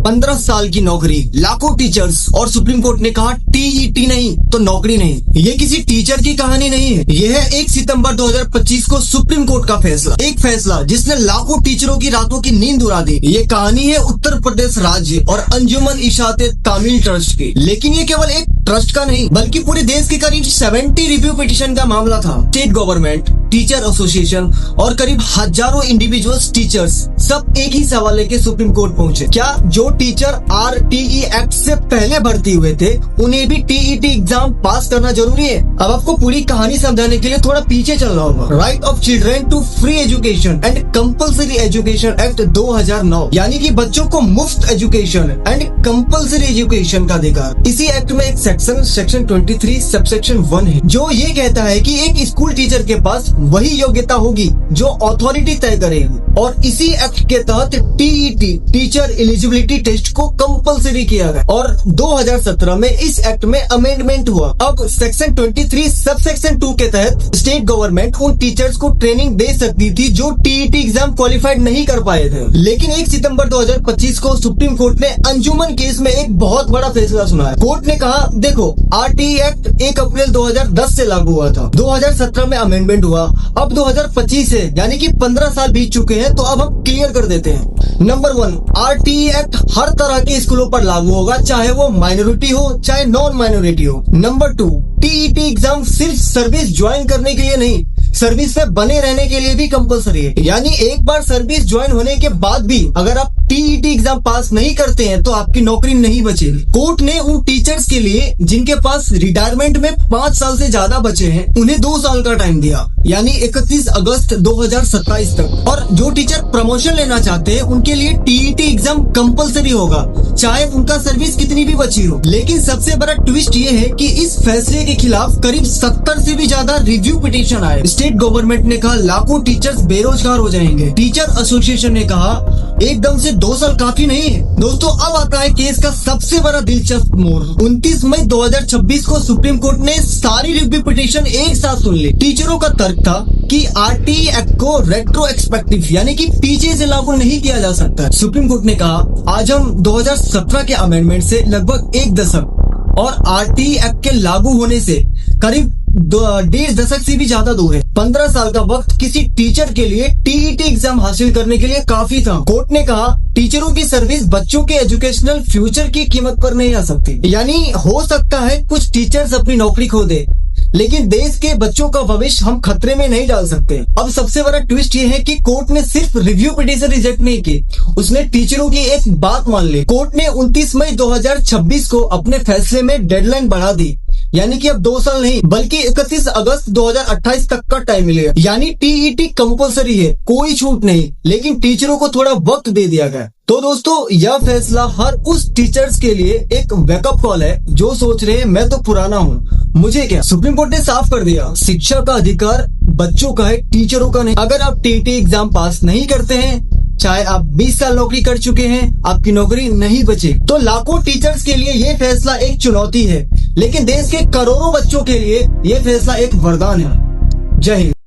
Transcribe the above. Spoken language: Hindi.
15 साल की नौकरी, लाखों टीचर्स और सुप्रीम कोर्ट ने कहा टीईटी नहीं तो नौकरी नहीं। ये किसी टीचर की कहानी नहीं है, यह है 1 सितंबर 2025 को सुप्रीम कोर्ट का फैसला। एक फैसला जिसने लाखों टीचरों की रातों की नींद उड़ा दी। ये कहानी है उत्तर प्रदेश राज्य और अंजुमन इशाते तामील ट्रस्ट की। लेकिन ये केवल एक ट्रस्ट का नहीं बल्कि पूरे देश के करीब 70 रिव्यू पिटीशन का मामला था। स्टेट गवर्नमेंट, टीचर एसोसिएशन और करीब हजारों इंडिविजुअल्स टीचर्स सब एक ही सवाल लेके सुप्रीम कोर्ट पहुंचे। क्या जो टीचर आरटीई एक्ट से पहले भर्ती हुए थे उन्हें भी टीईटी एग्जाम पास करना जरूरी है? अब आपको पूरी कहानी समझाने के लिए थोड़ा पीछे चलना होगा। Right of children to free education and compulsory education act 2009 यानी कि बच्चों को मुफ्त एजुकेशन एंड कंपल्सरी एजुकेशन का अधिकार। इसी एक्ट में एक सेक्शन 23 सबसेक्शन 1 है जो ये कहता है कि एक स्कूल टीचर के पास वही योग्यता होगी जो अथॉरिटी तय करेगी। और इसी एक्ट के तहत टीईटी टीचर एलिजिबिलिटी टेस्ट को कंपलसरी किया गया और 2017 में इस एक्ट में अमेंडमेंट हुआ। अब सेक्शन 23 सबसेक्शन 2 के तहत स्टेट गवर्नमेंट उन टीचर्स को ट्रेनिंग दे सकती थी जो टीईटी एग्जाम क्वालिफाइड नहीं कर पाए थे। लेकिन 1 सितंबर 2025 को सुप्रीम कोर्ट ने अंजुमन केस में एक बहुत बड़ा फैसला सुनाया। कोर्ट ने कहा देखो आरटीई एक्ट 1 अप्रैल 2010 से लागू हुआ था, 2017 में अमेंडमेंट हुआ, अब 2025 है यानी कि 15 साल बीत चुके हैं। तो अब हम क्लियर कर देते हैं। नंबर 1, आरटीई एक्ट हर तरह के स्कूलों पर लागू होगा, चाहे वो माइनॉरिटी हो चाहे नॉन माइनॉरिटी हो। नंबर 2, टीईटी एग्जाम सिर्फ सर्विस ज्वाइन करने के लिए नहीं, सर्विस में बने रहने के लिए भी कंपलसरी है। यानी एक बार सर्विस ज्वाइन होने के बाद भी अगर आप टीईटी एग्जाम पास नहीं करते हैं तो आपकी नौकरी नहीं बचेगी। कोर्ट ने उन टीचर्स के लिए जिनके पास रिटायरमेंट में 5 साल से ज्यादा बचे हैं उन्हें 2 साल का टाइम दिया, यानी 31 अगस्त 2027 तक। और जो टीचर प्रमोशन लेना चाहते हैं उनके लिए टीईटी एग्जाम कंपलसरी होगा, चाहे उनका सर्विस कितनी भी बची हो। लेकिन सबसे बड़ा ट्विस्ट ये है कि इस फैसले के खिलाफ करीब 70 से भी ज्यादा रिव्यू पिटीशन आए। स्टेट गवर्नमेंट ने कहा लाखों टीचर्स बेरोजगार हो जाएंगे। टीचर एसोसिएशन ने कहा एकदम से 2 साल काफी नहीं है। दोस्तों अब आता है केस का सबसे बड़ा दिलचस्प मोड़। 29 मई 2026 को सुप्रीम कोर्ट ने सारी रिव्यू पिटीशन एक साथ सुन ली। टीचरों का तर्क था कि आरटीई एक्ट को रेट्रोएक्टिव यानी कि पीछे से लागू नहीं किया जा सकता। सुप्रीम कोर्ट ने कहा आज हम 2017 के अमेंडमेंट से लगभग 1 दशक और आरटीई एक्ट के लागू होने से करीब 1.5 दशक से भी ज्यादा दूर है। 15 साल का वक्त किसी टीचर के लिए टीईटी एग्जाम हासिल करने के लिए काफी था। कोर्ट ने कहा टीचरों की सर्विस बच्चों के एजुकेशनल फ्यूचर की कीमत पर नहीं आ सकती। यानी हो सकता है कुछ टीचर्स अपनी नौकरी खो दे लेकिन देश के बच्चों का भविष्य हम खतरे में नहीं डाल सकते। अब सबसे बड़ा ट्विस्ट ये है कि कोर्ट ने सिर्फ रिव्यू पिटीशन रिजेक्ट नहीं की, उसने टीचरों की एक बात मान ली। कोर्ट ने 29 मई 2026 को अपने फैसले में डेडलाइन बढ़ा दी, यानी कि अब 2 साल नहीं बल्कि 31 अगस्त 2028 तक का टाइम मिलेगा। यानी टीईटी कंपलसरी है, कोई छूट नहीं, लेकिन टीचरों को थोड़ा वक्त दे दिया गया। तो दोस्तों यह फैसला हर उस टीचर्स के लिए एक वेकअप कॉल है जो सोच रहे हैं मैं तो पुराना हूँ, मुझे क्या। सुप्रीम कोर्ट ने साफ कर दिया शिक्षा का अधिकार बच्चों का है, टीचरों का नहीं। अगर आप टीईटी एग्जाम पास नहीं करते हैं, चाहे आप 20 साल नौकरी कर चुके हैं, आपकी नौकरी नहीं बचेगी। तो लाखों टीचर्स के लिए ये फैसला एक चुनौती है, लेकिन देश के करोड़ों बच्चों के लिए ये फैसला एक वरदान है। जय हिंद।